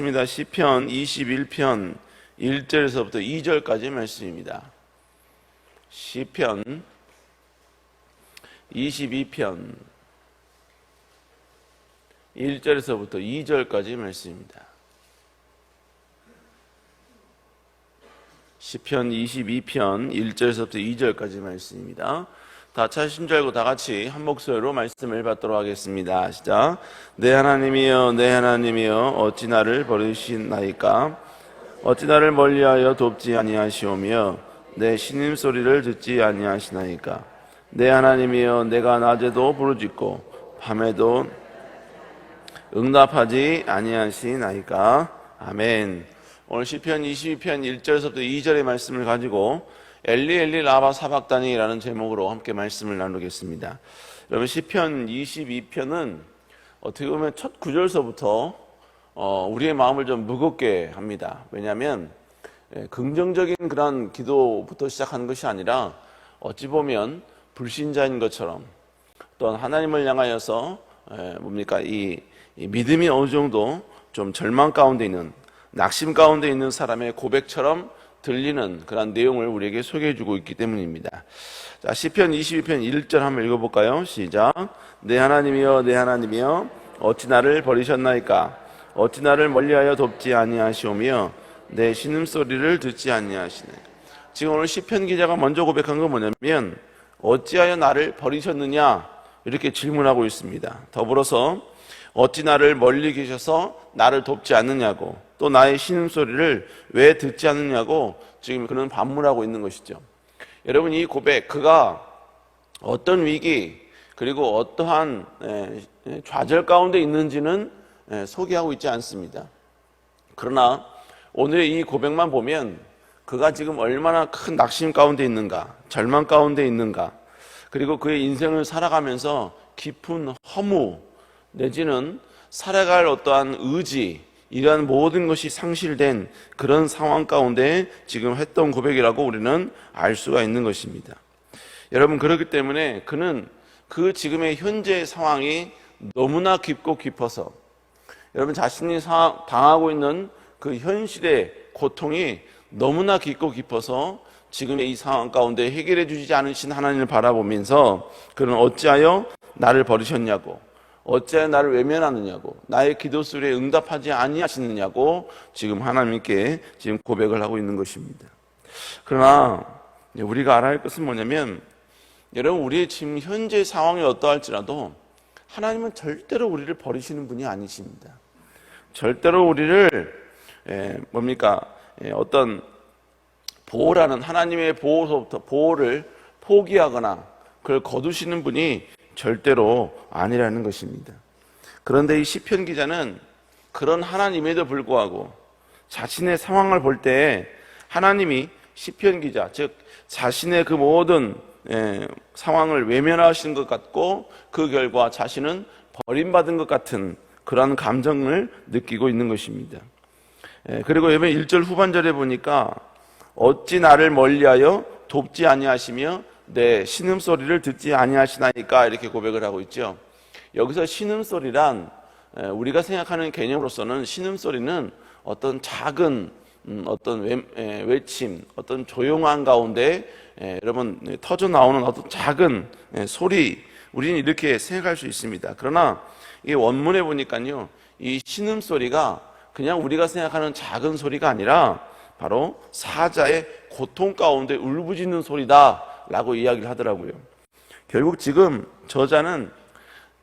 시편 21편 1절에서부터 2절까지 말씀입니다. 시편 22편 1절에서부터 2절까지 말씀입니다. 시편 22편 1절에서부터 2절까지 말씀입니다. 다 찾으신 줄 알고 다 같이 한 목소리로 말씀을 받도록 하겠습니다. 시작. 내 하나님이여 내 하나님이여 어찌 나를 버리시나이까? 어찌 나를 멀리하여 돕지 아니하시오며 내 신음소리를 듣지 아니하시나이까? 내 하나님이여 내가 낮에도 부르짖고 밤에도 응답하지 아니하시나이까? 아멘. 오늘 시편 22편 1절에서부터 2절의 말씀을 가지고 엘리 엘리 라마 사박다니라는 제목으로 함께 말씀을 나누겠습니다. 여러분 시편 22편은 어떻게 보면 첫 구절서부터 우리의 마음을 좀 무겁게 합니다. 왜냐하면 긍정적인 그런 기도부터 시작하는 것이 아니라 어찌 보면 불신자인 것처럼 또 하나님을 향하여서 이 믿음이 어느 정도 좀 절망 가운데 있는 낙심 가운데 있는 사람의 고백처럼 들리는 그런 내용을 우리에게 소개해주고 있기 때문입니다. 자, 시편 22편 1절 한번 읽어볼까요? 시작. 내 하나님이여 내 하나님이여 어찌 나를 버리셨나이까? 어찌 나를 멀리하여 돕지 아니하시오며 내 신음소리를 듣지 아니하시네. 지금 오늘 시편 기자가 먼저 고백한 건 뭐냐면 어찌하여 나를 버리셨느냐 이렇게 질문하고 있습니다. 더불어서 어찌 나를 멀리 계셔서 나를 돕지 않느냐고, 또 나의 신음소리를 왜 듣지 않느냐고 지금 그는 반문하고 있는 것이죠. 여러분, 이 고백, 그가 어떤 위기 그리고 어떠한 좌절 가운데 있는지는 소개하고 있지 않습니다. 그러나 오늘의 이 고백만 보면 그가 지금 얼마나 큰 낙심 가운데 있는가, 절망 가운데 있는가, 그리고 그의 인생을 살아가면서 깊은 허무 내지는 살아갈 어떠한 의지, 이러한 모든 것이 상실된 그런 상황 가운데 지금 했던 고백이라고 우리는 알 수가 있는 것입니다. 여러분, 그렇기 때문에 그는 그 지금의 현재 상황이 너무나 깊고 깊어서 여러분 자신이 당하고 있는 그 현실의 고통이 너무나 깊고 깊어서 지금의 이 상황 가운데 해결해 주지 않으신 하나님을 바라보면서 그는 어찌하여 나를 버리셨냐고, 어찌하여 나를 외면하느냐고, 나의 기도 소리에 응답하지 아니하시느냐고 지금 하나님께 지금 고백을 하고 있는 것입니다. 그러나 우리가 알아야 할 것은 뭐냐면, 여러분, 우리의 지금 현재 상황이 어떠할지라도 하나님은 절대로 우리를 버리시는 분이 아니십니다. 절대로 우리를 어떤 보호라는 하나님의 보호를 포기하거나 그걸 거두시는 분이 절대로 아니라는 것입니다. 그런데 이 시편 기자는 그런 하나님에도 불구하고 자신의 상황을 볼 때 하나님이 시편 기자, 즉 자신의 그 모든 상황을 외면하시는 것 같고 그 결과 자신은 버림받은 것 같은 그런 감정을 느끼고 있는 것입니다. 그리고 여러분 1절 후반절에 보니까 어찌 나를 멀리하여 돕지 아니하시며 내 신음소리를 듣지 아니하시나이까 이렇게 고백을 하고 있죠. 여기서 신음소리란 우리가 생각하는 개념으로서는 신음소리는 어떤 작은 어떤 외침, 어떤 조용한 가운데 여러분 터져 나오는 어떤 작은 소리, 우리는 이렇게 생각할 수 있습니다. 그러나 이 원문에 보니까요, 이 신음소리가 그냥 우리가 생각하는 작은 소리가 아니라 바로 사자의 고통 가운데 울부짖는 소리다 라고 이야기를 하더라고요. 결국 지금 저자는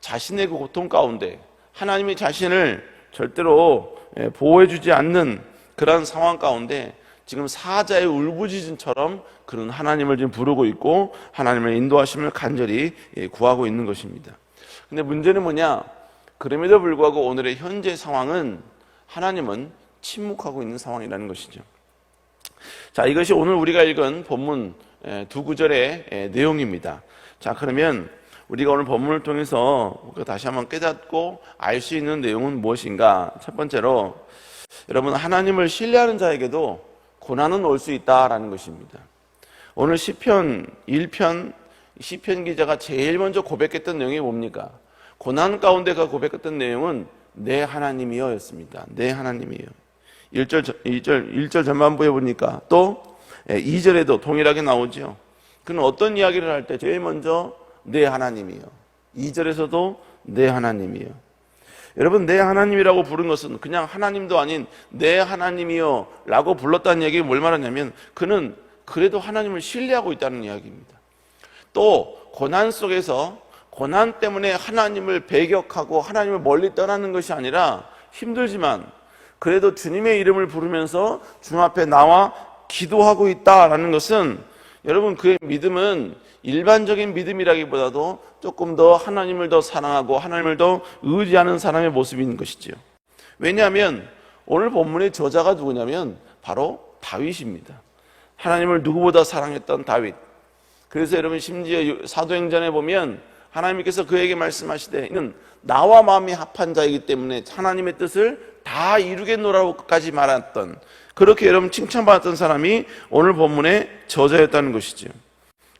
자신의 그 고통 가운데 하나님이 자신을 절대로 보호해주지 않는 그런 상황 가운데 지금 사자의 울부짖음처럼 그런 하나님을 지금 부르고 있고 하나님의 인도하심을 간절히 구하고 있는 것입니다. 근데 문제는 뭐냐? 그럼에도 불구하고 오늘의 현재 상황은 하나님은 침묵하고 있는 상황이라는 것이죠. 자, 이것이 오늘 우리가 읽은 본문 두 구절의 내용입니다. 자, 그러면 우리가 오늘 본문을 통해서 다시 한번 깨닫고 알 수 있는 내용은 무엇인가? 첫 번째로 여러분, 하나님을 신뢰하는 자에게도 고난은 올 수 있다라는 것입니다. 오늘 시편 1편 시편 기자가 제일 먼저 고백했던 내용이 뭡니까? 고난 가운데 가 고백했던 내용은 내 하나님이여 였습니다. 내 하나님이여. 1절 전반부에 보니까 또 2절에도 동일하게 나오죠. 그는 어떤 이야기를 할 때 제일 먼저 내 하나님이여, 2절에서도 내 하나님이여. 여러분, 내 하나님이라고 부른 것은 그냥 하나님도 아닌 내 하나님이여 라고 불렀다는 얘기가 뭘 말하냐면, 그는 그래도 하나님을 신뢰하고 있다는 이야기입니다. 또 고난 속에서 고난 때문에 하나님을 배격하고 하나님을 멀리 떠나는 것이 아니라, 힘들지만 그래도 주님의 이름을 부르면서 주님 앞에 나와 기도하고 있다라는 것은, 여러분, 그의 믿음은 일반적인 믿음이라기보다도 조금 더 하나님을 더 사랑하고 하나님을 더 의지하는 사람의 모습인 것이지요. 왜냐하면 오늘 본문의 저자가 누구냐면 바로 다윗입니다. 하나님을 누구보다 사랑했던 다윗. 그래서 여러분, 심지어 사도행전에 보면 하나님께서 그에게 말씀하시되 이는 나와 마음이 합한 자이기 때문에 하나님의 뜻을 다 이루겠노라고까지 말했던, 그렇게 여러분 칭찬받았던 사람이 오늘 본문의 저자였다는 것이죠.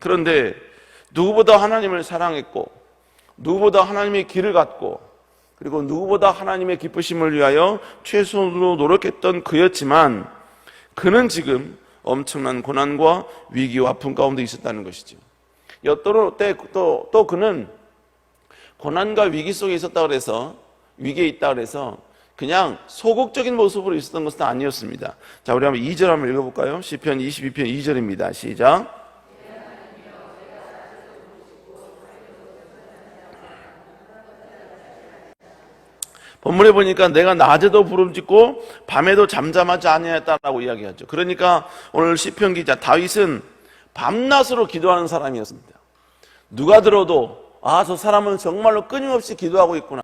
그런데 누구보다 하나님을 사랑했고, 누구보다 하나님의 길을 갔고, 그리고 누구보다 하나님의 기쁘심을 위하여 최선으로 노력했던 그였지만, 그는 지금 엄청난 고난과 위기와 아픔 가운데 있었다는 것이죠. 또 그는 고난과 위기 속에 있었다 그래서, 위기에 있다 그래서 그냥 소극적인 모습으로 있었던 것은 아니었습니다. 자, 우리 한번 2절 한번 읽어볼까요? 시편 22편 2절입니다. 시작. 본문에 보니까 내가 낮에도 부름짓고 밤에도 잠잠하지 아니하였다라고 이야기하죠. 그러니까 오늘 시편 기자 다윗은 밤낮으로 기도하는 사람이었습니다. 누가 들어도 저 사람은 정말로 끊임없이 기도하고 있구나,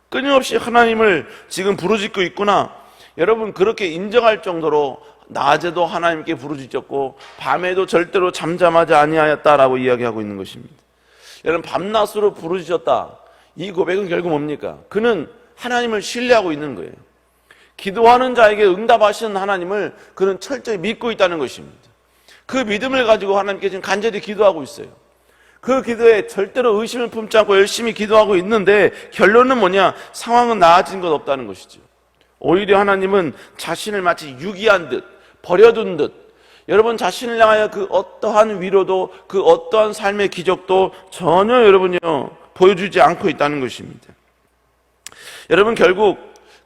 끊임없이 하나님을 지금 부르짖고 있구나, 여러분 그렇게 인정할 정도로 낮에도 하나님께 부르짖었고 밤에도 절대로 잠잠하지 아니하였다라고 이야기하고 있는 것입니다. 여러분, 밤낮으로 부르짖었다, 이 고백은 결국 뭡니까? 그는 하나님을 신뢰하고 있는 거예요. 기도하는 자에게 응답하시는 하나님을 그는 철저히 믿고 있다는 것입니다. 그 믿음을 가지고 하나님께 지금 간절히 기도하고 있어요. 그 기도에 절대로 의심을 품지 않고 열심히 기도하고 있는데, 결론은 뭐냐? 상황은 나아진 것 없다는 것이죠. 오히려 하나님은 자신을 마치 유기한 듯, 버려둔 듯, 여러분 자신을 향하여 그 어떠한 위로도, 그 어떠한 삶의 기적도 전혀 여러분요 보여주지 않고 있다는 것입니다. 여러분, 결국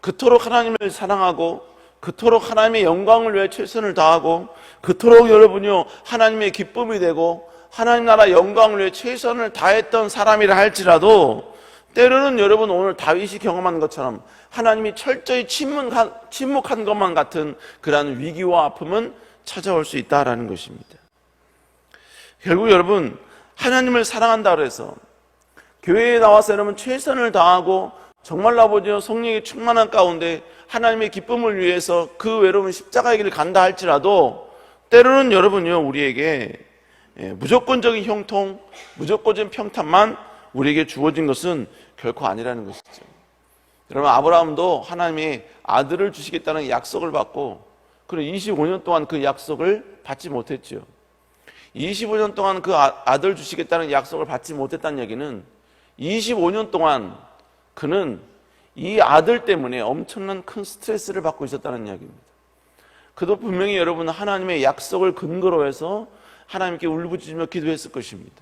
그토록 하나님을 사랑하고 그토록 하나님의 영광을 위해 최선을 다하고 그토록 여러분요 하나님의 기쁨이 되고 하나님 나라 영광을 위해 최선을 다했던 사람이라 할지라도, 때로는 여러분 오늘 다윗이 경험한 것처럼 하나님이 철저히 침묵한 것만 같은 그러한 위기와 아픔은 찾아올 수 있다라는 것입니다. 결국 여러분, 하나님을 사랑한다 그래서 교회에 나와서 여러분 최선을 다하고 정말로 아버지여 성령이 충만한 가운데 하나님의 기쁨을 위해서 그 외로운 십자가의 길을 간다 할지라도, 때로는 여러분요 우리에게 무조건적인 형통, 무조건적인 평탄만 우리에게 주어진 것은 결코 아니라는 것이죠. 여러분, 아브라함도 하나님이 아들을 주시겠다는 약속을 받고, 그리고 25년 동안 그 약속을 받지 못했죠. 25년 동안 그 아들 주시겠다는 약속을 받지 못했다는 얘기는 25년 동안 그는 이 아들 때문에 엄청난 큰 스트레스를 받고 있었다는 이야기입니다. 그도 분명히 여러분 하나님의 약속을 근거로 해서 하나님께 울부짖으며 기도했을 것입니다.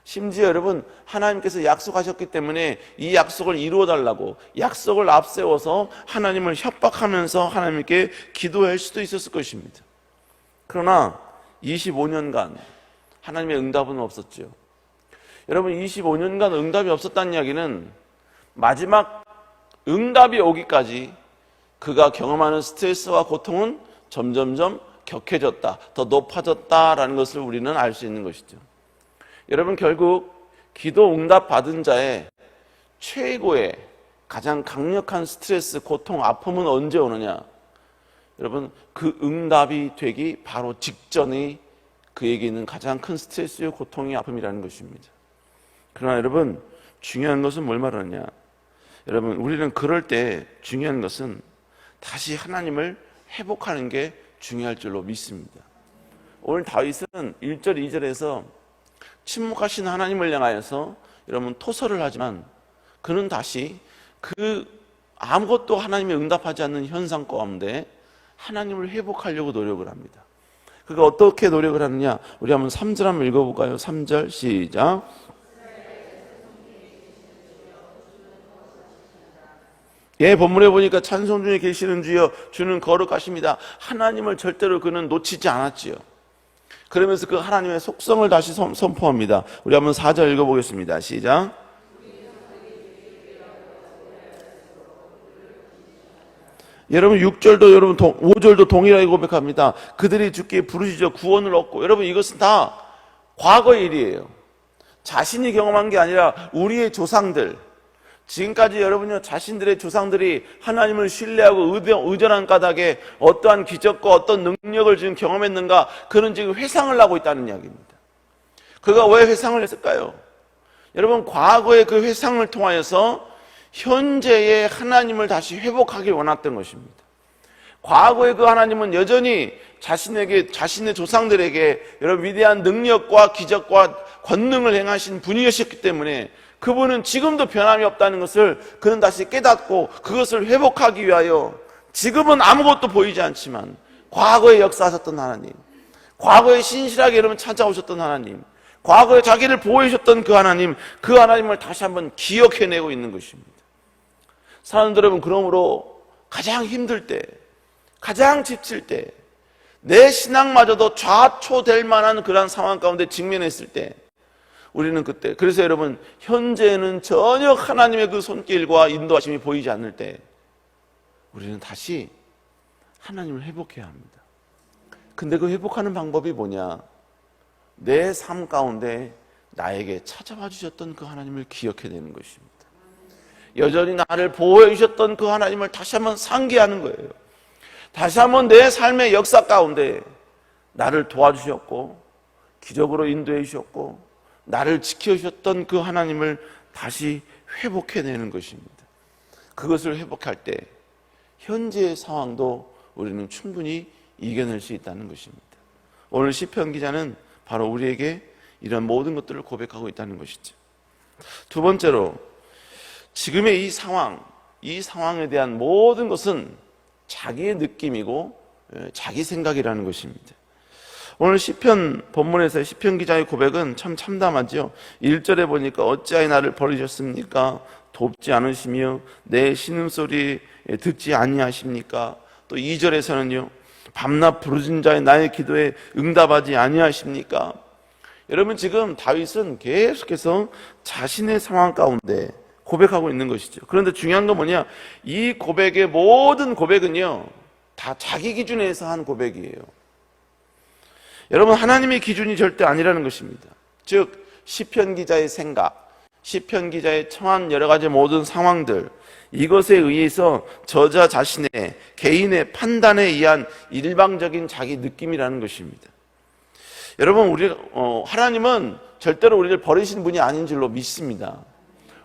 심지어 여러분, 하나님께서 약속하셨기 때문에 이 약속을 이루어달라고 약속을 앞세워서 하나님을 협박하면서 하나님께 기도할 수도 있었을 것입니다. 그러나 25년간 하나님의 응답은 없었죠. 여러분, 25년간 응답이 없었다는 이야기는 마지막 응답이 오기까지 그가 경험하는 스트레스와 고통은 점점점 격해졌다, 더 높아졌다라는 것을 우리는 알 수 있는 것이죠. 여러분, 결국 기도 응답 받은 자의 최고의 가장 강력한 스트레스, 고통, 아픔은 언제 오느냐? 여러분, 그 응답이 되기 바로 직전이 그에게 있는 가장 큰 스트레스요, 고통이, 아픔이라는 것입니다. 그러나 여러분, 중요한 것은 뭘 말하느냐? 여러분, 우리는 그럴 때 중요한 것은 다시 하나님을 회복하는 게 중요할 줄로 믿습니다. 오늘 다윗은 1절, 2절에서 침묵하신 하나님을 향하여서 여러분 토설을 하지만, 그는 다시 그 아무것도 하나님이 응답하지 않는 현상 가운데 하나님을 회복하려고 노력을 합니다. 그가 어떻게 노력을 하느냐? 우리 한번 3절 한번 읽어볼까요? 3절 시작. 예, 본문에 보니까 찬송 중에 계시는 주여 주는 거룩하십니다. 하나님을 절대로 그는 놓치지 않았지요. 그러면서 그 하나님의 속성을 다시 선포합니다. 우리 한번 4절 읽어보겠습니다. 시작. 여러분 6절도 여러분 5절도 동일하게 고백합니다. 그들이 주께 부르짖어 구원을 얻고. 여러분 이것은 다 과거의 일이에요. 자신이 경험한 게 아니라 우리의 조상들, 지금까지 여러분요 자신들의 조상들이 하나님을 신뢰하고 의존한 까닭에 어떠한 기적과 어떤 능력을 지금 경험했는가, 그는 지금 회상을 하고 있다는 이야기입니다. 그가 왜 회상을 했을까요? 여러분 과거의 그 회상을 통하여서 현재의 하나님을 다시 회복하길 원했던 것입니다. 과거의 그 하나님은 여전히 자신의 조상들에게 여러분 위대한 능력과 기적과 권능을 행하신 분이셨기 때문에 그분은 지금도 변함이 없다는 것을 그는 다시 깨닫고 그것을 회복하기 위하여 지금은 아무것도 보이지 않지만 과거에 역사하셨던 하나님, 과거에 신실하게 여러분 찾아오셨던 하나님, 과거에 자기를 보호해 주셨던 그 하나님을 다시 한번 기억해내고 있는 것입니다. 사람들 여러분, 그러므로 가장 힘들 때, 가장 지칠 때, 내 신앙마저도 좌초될 만한 그런 상황 가운데 직면했을 때 우리는 그때, 그래서 여러분 현재는 전혀 하나님의 그 손길과 인도하심이 보이지 않을 때 우리는 다시 하나님을 회복해야 합니다. 근데 그 회복하는 방법이 뭐냐? 내 삶 가운데 나에게 찾아와 주셨던 그 하나님을 기억해내는 것입니다. 여전히 나를 보호해 주셨던 그 하나님을 다시 한번 상기하는 거예요. 다시 한번 내 삶의 역사 가운데 나를 도와주셨고 기적으로 인도해 주셨고 나를 지켜주셨던 그 하나님을 다시 회복해내는 것입니다. 그것을 회복할 때 현재의 상황도 우리는 충분히 이겨낼 수 있다는 것입니다. 오늘 시편 기자는 바로 우리에게 이런 모든 것들을 고백하고 있다는 것이죠. 두 번째로, 지금의 이 상황에 대한 모든 것은 자기의 느낌이고 자기 생각이라는 것입니다. 오늘 시편 본문에서 시편 기자의 고백은 참 참담하죠. 1절에 보니까 어찌하여 나를 버리셨습니까? 돕지 않으시며 내 신음소리 듣지 아니하십니까? 또 2절에서는요, 밤낮 부르짖은 자의 나의 기도에 응답하지 아니하십니까? 여러분 지금 다윗은 계속해서 자신의 상황 가운데 고백하고 있는 것이죠. 그런데 중요한 건 뭐냐? 이 고백의 모든 고백은요 다 자기 기준에서 한 고백이에요. 여러분 하나님의 기준이 절대 아니라는 것입니다. 즉 시편 기자의 생각, 시편 기자의 처한 여러 가지 모든 상황들, 이것에 의해서 저자 자신의 개인의 판단에 의한 일방적인 자기 느낌이라는 것입니다. 여러분 하나님은 절대로 우리를 버리신 분이 아닌 줄로 믿습니다.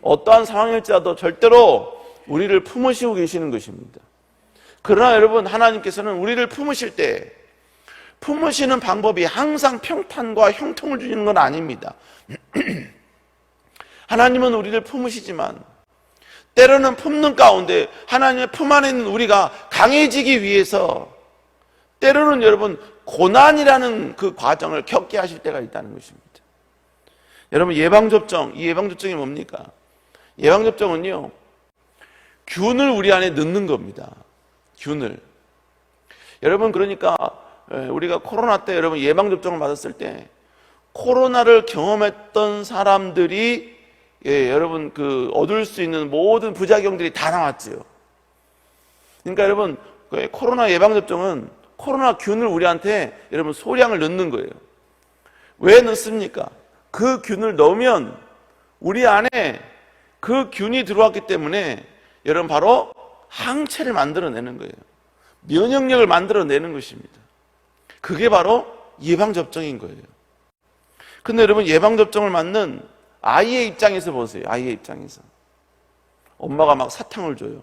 어떠한 상황일지라도 절대로 우리를 품으시고 계시는 것입니다. 그러나 여러분 하나님께서는 우리를 품으실 때 품으시는 방법이 항상 평탄과 형통을 주시는 건 아닙니다. 하나님은 우리를 품으시지만 때로는 품는 가운데 하나님의 품 안에 있는 우리가 강해지기 위해서 때로는 여러분 고난이라는 그 과정을 겪게 하실 때가 있다는 것입니다. 여러분 예방접종, 이 예방접종이 뭡니까? 예방접종은요 균을 우리 안에 넣는 겁니다. 균을. 여러분 그러니까 우리가 코로나 때 여러분 예방접종을 받았을 때 코로나를 경험했던 사람들이 여러분 얻을 수 있는 모든 부작용들이 다 나왔죠. 그러니까 여러분 코로나 예방접종은 코로나 균을 우리한테 여러분 소량을 넣는 거예요. 왜 넣습니까? 그 균을 넣으면 우리 안에 그 균이 들어왔기 때문에 여러분 바로 항체를 만들어내는 거예요. 면역력을 만들어내는 것입니다. 그게 바로 예방접종인 거예요. 근데 여러분 예방접종을 맞는 아이의 입장에서 보세요. 아이의 입장에서 엄마가 막 사탕을 줘요.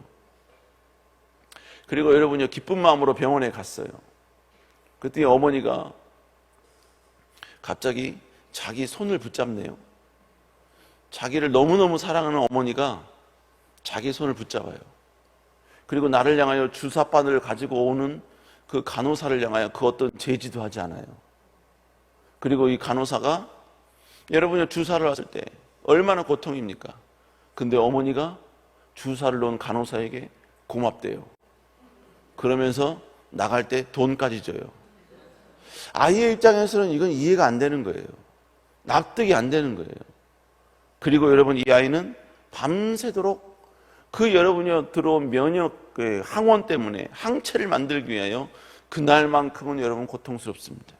그리고 여러분이 기쁜 마음으로 병원에 갔어요. 그때 어머니가 갑자기 자기 손을 붙잡네요. 자기를 너무너무 사랑하는 어머니가 자기 손을 붙잡아요. 그리고 나를 향하여 주사바늘을 가지고 오는 그 간호사를 향하여 그 어떤 제지도 하지 않아요. 그리고 이 간호사가 여러분이 주사를 왔을 때 얼마나 고통입니까? 근데 어머니가 주사를 놓은 간호사에게 고맙대요. 그러면서 나갈 때 돈까지 줘요. 아이의 입장에서는 이건 이해가 안 되는 거예요. 납득이 안 되는 거예요. 그리고 여러분, 이 아이는 밤새도록 그 여러분이 들어온 면역 항원 때문에 항체를 만들기 위하여 그날만큼은 여러분 고통스럽습니다.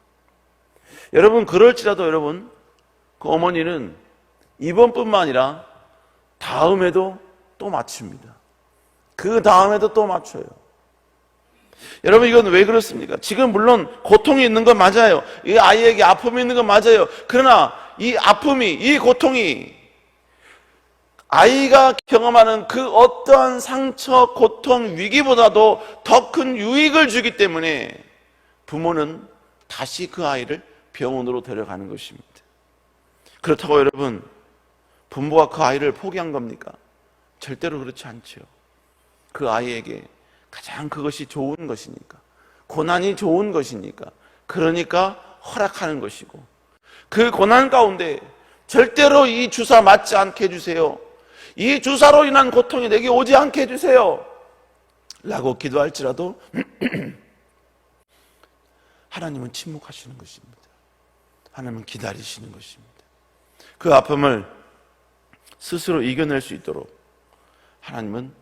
여러분, 그럴지라도 여러분, 그 어머니는 이번뿐만 아니라 다음에도 또 맞춥니다. 그 다음에도 또 맞춰요. 여러분, 이건 왜 그렇습니까? 지금 물론 고통이 있는 건 맞아요. 이 아이에게 아픔이 있는 건 맞아요. 그러나 이 아픔이, 이 고통이 아이가 경험하는 그 어떠한 상처, 고통, 위기보다도 더 큰 유익을 주기 때문에 부모는 다시 그 아이를 병원으로 데려가는 것입니다. 그렇다고 여러분, 부모가 그 아이를 포기한 겁니까? 절대로 그렇지 않죠. 그 아이에게 가장 그것이 좋은 것이니까, 고난이 좋은 것이니까, 그러니까 허락하는 것이고, 그 고난 가운데 절대로 이 주사 맞지 않게 해주세요, 이 주사로 인한 고통이 내게 오지 않게 해주세요 라고 기도할지라도 하나님은 침묵하시는 것입니다. 하나님은 기다리시는 것입니다. 그 아픔을 스스로 이겨낼 수 있도록 하나님은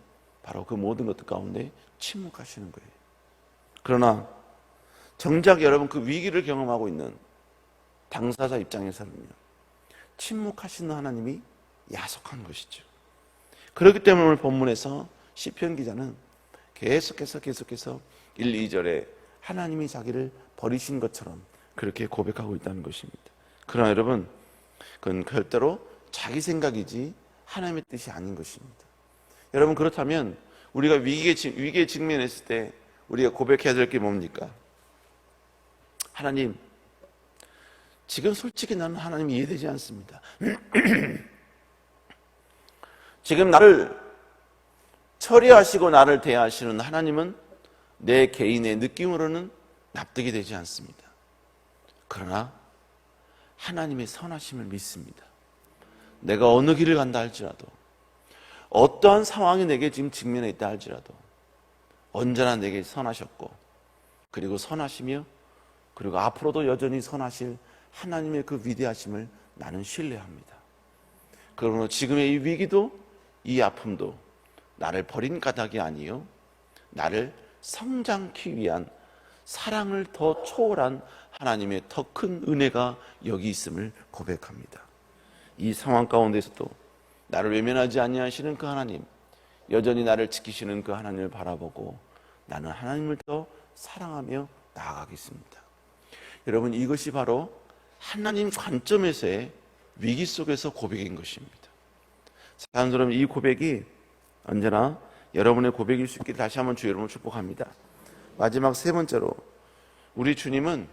바로 그 모든 것들 가운데 침묵하시는 거예요. 그러나 정작 여러분, 그 위기를 경험하고 있는 당사자 입장에서는요, 침묵하시는 하나님이 야속한 것이죠. 그렇기 때문에 오늘 본문에서 시편 기자는 계속해서 1, 2절에 하나님이 자기를 버리신 것처럼 그렇게 고백하고 있다는 것입니다. 그러나 여러분, 그건 절대로 자기 생각이지 하나님의 뜻이 아닌 것입니다. 여러분, 그렇다면 우리가 위기에 직면했을 때 우리가 고백해야 될 게 뭡니까? 하나님, 지금 솔직히 나는 하나님 이해되지 않습니다. 지금 나를 처리하시고 나를 대하시는 하나님은 내 개인의 느낌으로는 납득이 되지 않습니다. 그러나 하나님의 선하심을 믿습니다. 내가 어느 길을 간다 할지라도, 어떠한 상황이 내게 지금 직면해 있다 할지라도 언제나 내게 선하셨고, 그리고 선하시며, 그리고 앞으로도 여전히 선하실 하나님의 그 위대하심을 나는 신뢰합니다. 그러므로 지금의 이 위기도, 이 아픔도 나를 버린 까닭이 아니요, 나를 성장케 위한 사랑을 더 초월한 하나님의 더 큰 은혜가 여기 있음을 고백합니다. 이 상황 가운데서도 나를 외면하지 아니하시는 그 하나님, 여전히 나를 지키시는 그 하나님을 바라보고 나는 하나님을 더 사랑하며 나아가겠습니다. 여러분, 이것이 바로 하나님 관점에서의 위기 속에서 고백인 것입니다. 사랑하는 여러분, 이 고백이 언제나 여러분의 고백일 수 있게 다시 한번 주 여러분을 축복합니다. 마지막 세 번째로, 우리 주님은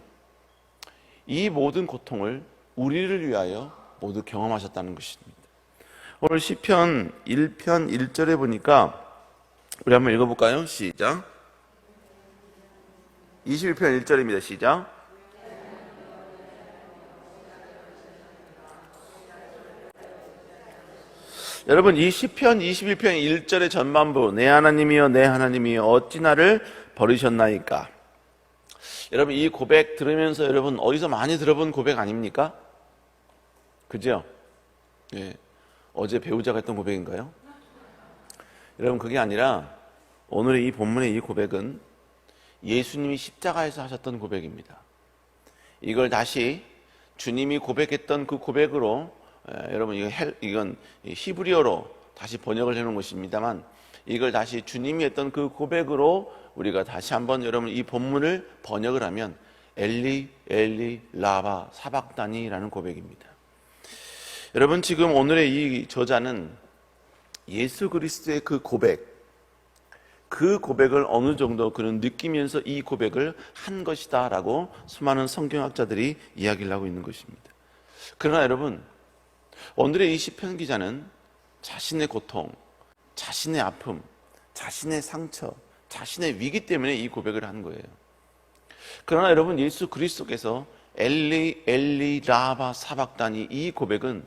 이 모든 고통을 우리를 위하여 모두 경험하셨다는 것입니다. 오늘 시편 1편 1절에 보니까 우리 한번 읽어볼까요? 시작. 21편 1절입니다. 시작. 여러분, 이 시편 21편 1절의 전반부, 내 하나님이여 내 하나님이여 어찌 나를 버리셨나이까. 여러분, 이 고백 들으면서 여러분 어디서 많이 들어본 고백 아닙니까? 그죠? 예. 어제 배우자가 했던 고백인가요? 여러분, 그게 아니라 오늘의 이 본문의 이 고백은 예수님이 십자가에서 하셨던 고백입니다. 이걸 다시 주님이 고백했던 그 고백으로, 여러분, 이건 히브리어로 다시 번역을 해놓은 것입니다만, 이걸 다시 주님이 했던 그 고백으로 우리가 다시 한번 여러분 이 본문을 번역을 하면 엘리 엘리 라바 사박다니라는 고백입니다. 여러분, 지금 오늘의 이 저자는 예수 그리스도의 그 고백을 어느 정도 그는 느끼면서 이 고백을 한 것이다 라고 수많은 성경학자들이 이야기를 하고 있는 것입니다. 그러나 여러분, 오늘의 이 시편 기자는 자신의 고통, 자신의 아픔, 자신의 상처, 자신의 위기 때문에 이 고백을 한 거예요. 그러나 여러분, 예수 그리스도께서 엘리 엘리 라바 사박다니, 이 고백은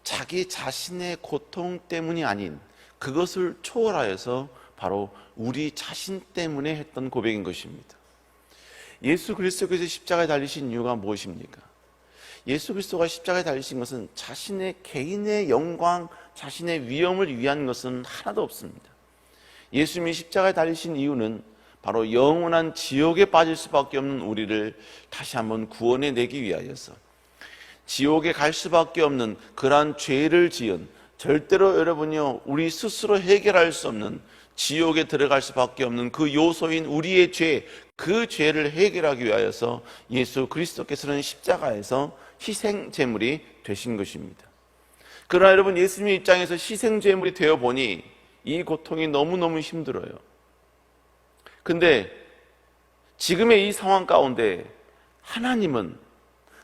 자기 자신의 고통 때문이 아닌 그것을 초월하여서 바로 우리 자신 때문에 했던 고백인 것입니다. 예수 그리스도께서 십자가에 달리신 이유가 무엇입니까? 예수 그리스도가 십자가에 달리신 것은 자신의 개인의 영광, 자신의 위엄을 위한 것은 하나도 없습니다. 예수님이 십자가에 달리신 이유는 바로 영원한 지옥에 빠질 수밖에 없는 우리를 다시 한번 구원해내기 위하여서, 지옥에 갈 수밖에 없는 그러한 죄를 지은, 절대로 여러분이요 우리 스스로 해결할 수 없는, 지옥에 들어갈 수밖에 없는 그 요소인 우리의 죄, 그 죄를 해결하기 위하여서 예수 그리스도께서는 십자가에서 희생제물이 되신 것입니다. 그러나 여러분, 예수님의 입장에서 희생제물이 되어보니 이 고통이 너무너무 힘들어요. 근데 지금의 이 상황 가운데 하나님은,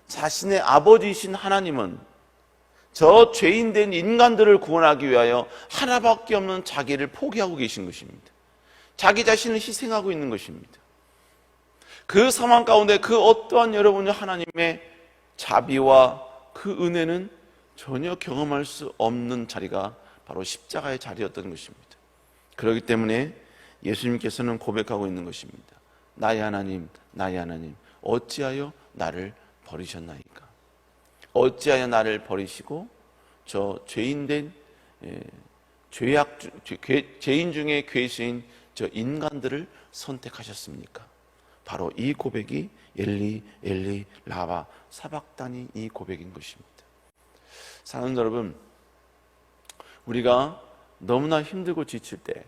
자신의 아버지이신 하나님은 저 죄인된 인간들을 구원하기 위하여 하나밖에 없는 자기를 포기하고 계신 것입니다. 자기 자신을 희생하고 있는 것입니다. 그 상황 가운데 그 어떠한 여러분의 하나님의 자비와 그 은혜는 전혀 경험할 수 없는 자리가 바로 십자가의 자리였던 것입니다. 그렇기 때문에 예수님께서는 고백하고 있는 것입니다. 나의 하나님, 나의 하나님, 어찌하여 나를 버리셨나이까? 어찌하여 나를 버리시고 저 죄인된 죄인 중에 괴수인 저 인간들을 선택하셨습니까? 바로 이 고백이 엘리 엘리 라바 사박다니, 이 고백인 것입니다. 사랑하는 여러분, 우리가 너무나 힘들고 지칠 때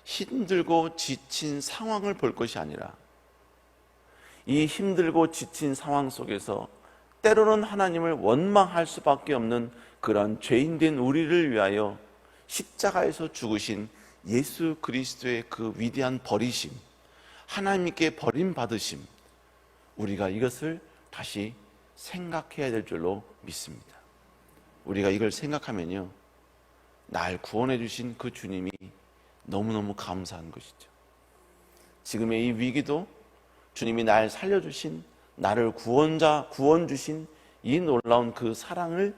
힘들고 지친 상황을 볼 것이 아니라 이 힘들고 지친 상황 속에서 때로는 하나님을 원망할 수밖에 없는 그런 죄인된 우리를 위하여 십자가에서 죽으신 예수 그리스도의 그 위대한 버리심, 하나님께 버림받으심, 우리가 이것을 다시 생각해야 될 줄로 믿습니다. 우리가 이걸 생각하면요, 날 구원해 주신 그 주님이 너무너무 감사한 것이죠. 지금의 이 위기도 주님이 날 살려주신, 나를 구원 주신 이 놀라운 그 사랑을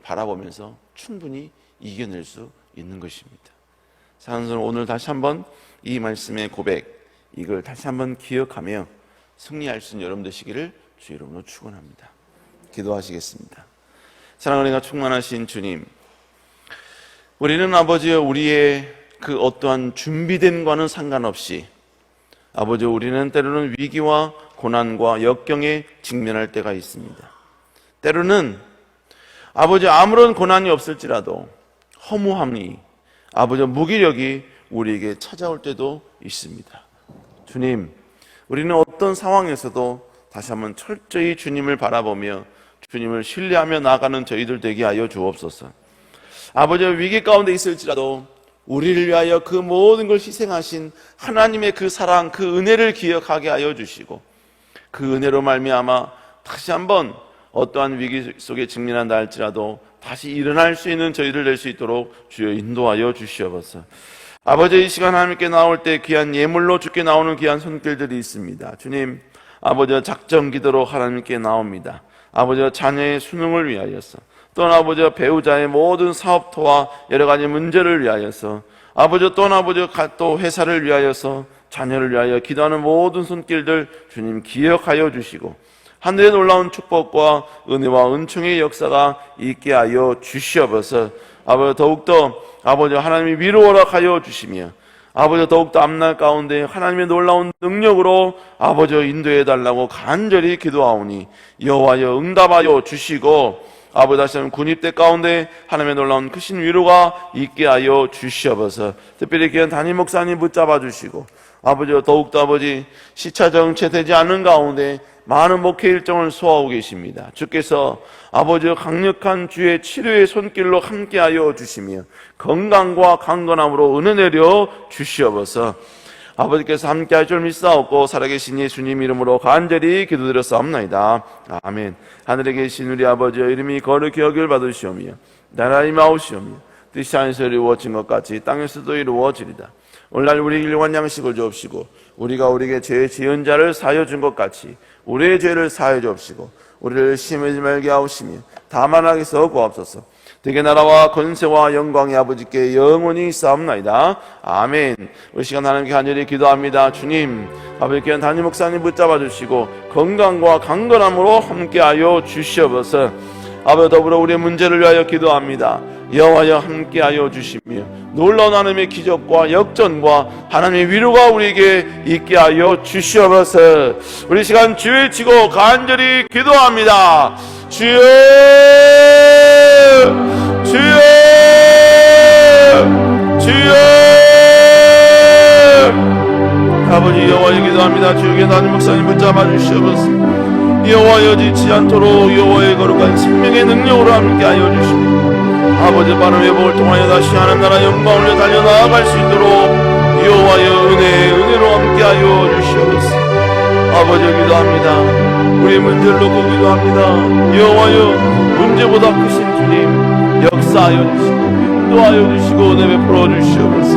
바라보면서 충분히 이겨낼 수 있는 것입니다. 사랑하는 여러분, 오늘 다시 한번 이 말씀의 고백, 이걸 다시 한번 기억하며 승리할 수 있는 여러분 되시기를 주 이름으로 축원합니다. 기도하시겠습니다. 사랑하는 은혜가 충만하신 주님, 우리는 아버지여 우리의 그 어떠한 준비됨과는 상관없이 아버지, 우리는 때로는 위기와 고난과 역경에 직면할 때가 있습니다. 때로는 아버지, 아무런 고난이 없을지라도 허무함이, 아버지 무기력이 우리에게 찾아올 때도 있습니다. 주님, 우리는 어떤 상황에서도 다시 한번 철저히 주님을 바라보며 주님을 신뢰하며 나아가는 저희들 되게 하여 주옵소서. 아버지, 위기 가운데 있을지라도 우리를 위하여 그 모든 걸 희생하신 하나님의 그 사랑, 그 은혜를 기억하게 하여 주시고, 그 은혜로 말미암아 다시 한번 어떠한 위기 속에 직면한다 할지라도 다시 일어날 수 있는 저희들 될 수 있도록 주여 인도하여 주시옵소서. 아버지, 이 시간 하나님께 나올 때 귀한 예물로 주께 나오는 귀한 손길들이 있습니다. 주님, 아버지 작정 기도로 하나님께 나옵니다. 아버지 자녀의 수능을 위하여서, 또는 아버지 배우자의 모든 사업토와 여러 가지 문제를 위하여서, 아버지 또는 아버지 또 회사를 위하여서, 자녀를 위하여 기도하는 모든 손길들 주님 기억하여 주시고, 하늘의 놀라운 축복과 은혜와 은총의 역사가 있게 하여 주시옵소서. 아버지, 더욱더 아버지 하나님이 위로 허락하여 주시며, 아버지 더욱더 앞날 가운데 하나님의 놀라운 능력으로 아버지 인도해 달라고 간절히 기도하오니 여호와여 응답하여 주시고, 아버지 다시 한번 군입대 가운데 하나님의 놀라운 크신 위로가 있게 하여 주시옵소서. 특별히 귀한 담임 목사님 붙잡아 주시고, 아버지 더욱더 아버지 시차 정체되지 않는 가운데 많은 목회 일정을 소화하고 계십니다. 주께서 아버지 강력한 주의 치료의 손길로 함께하여 주시며 건강과 강건함으로 은혜 내려 주시옵소서. 아버지께서 함께할 줄 믿사옵고 살아계신 예수님 이름으로 간절히 기도드렸사옵나이다. 아멘. 하늘에 계신 우리 아버지의 이름이 거룩히 여길 받으시오며 나라의 마오시오며 뜻이 하늘에서 이루어진 것 같이 땅에서도 이루어지리다. 오늘날 우리에게 일용할 양식을 주옵시고 우리가 우리에게 죄 지은 자를 사하여 준 것 같이 우리의 죄를 사하여 주옵시고 우리를 시험하지 말게 하옵시며 다만 악에서 구하옵소서. 대개 나라와 권세와 영광이 아버지께 영원히 싸움나이다. 아멘. 이 시간 하나님께 간절히 기도합니다. 주님, 아버지께는 담임 목사님 붙잡아 주시고 건강과 강건함으로 함께하여 주시옵소서. 아버지, 더불어 우리의 문제를 위하여 기도합니다. 여호와여 함께하여 주시며 놀라운 하나님의 기적과 역전과 하나님의 위로가 우리에게 있게 하여 주시옵소서. 우리 시간 주의 치고 간절히 기도합니다. 주여, 주여, 주여. 아버지, 여호와여 기도합니다. 주의 담임 목사님 붙잡아 주시옵소서. 여호와여 지치 않도록 여호와의 거룩한 생명의 능력으로 함께하여 주시며 아버지 빠른 회복을 통하여 다시 하나님 나라 영광을 달려나아갈 수 있도록 여호와여 은혜로 함께하여 주시옵소서. 아버지 기도합니다. 우리 문제를 놓고 기도합니다. 여호와여 문제보다 크신 주님 역사하여 주시고 인도하여 주시고 은혜 베풀어 주시옵소서.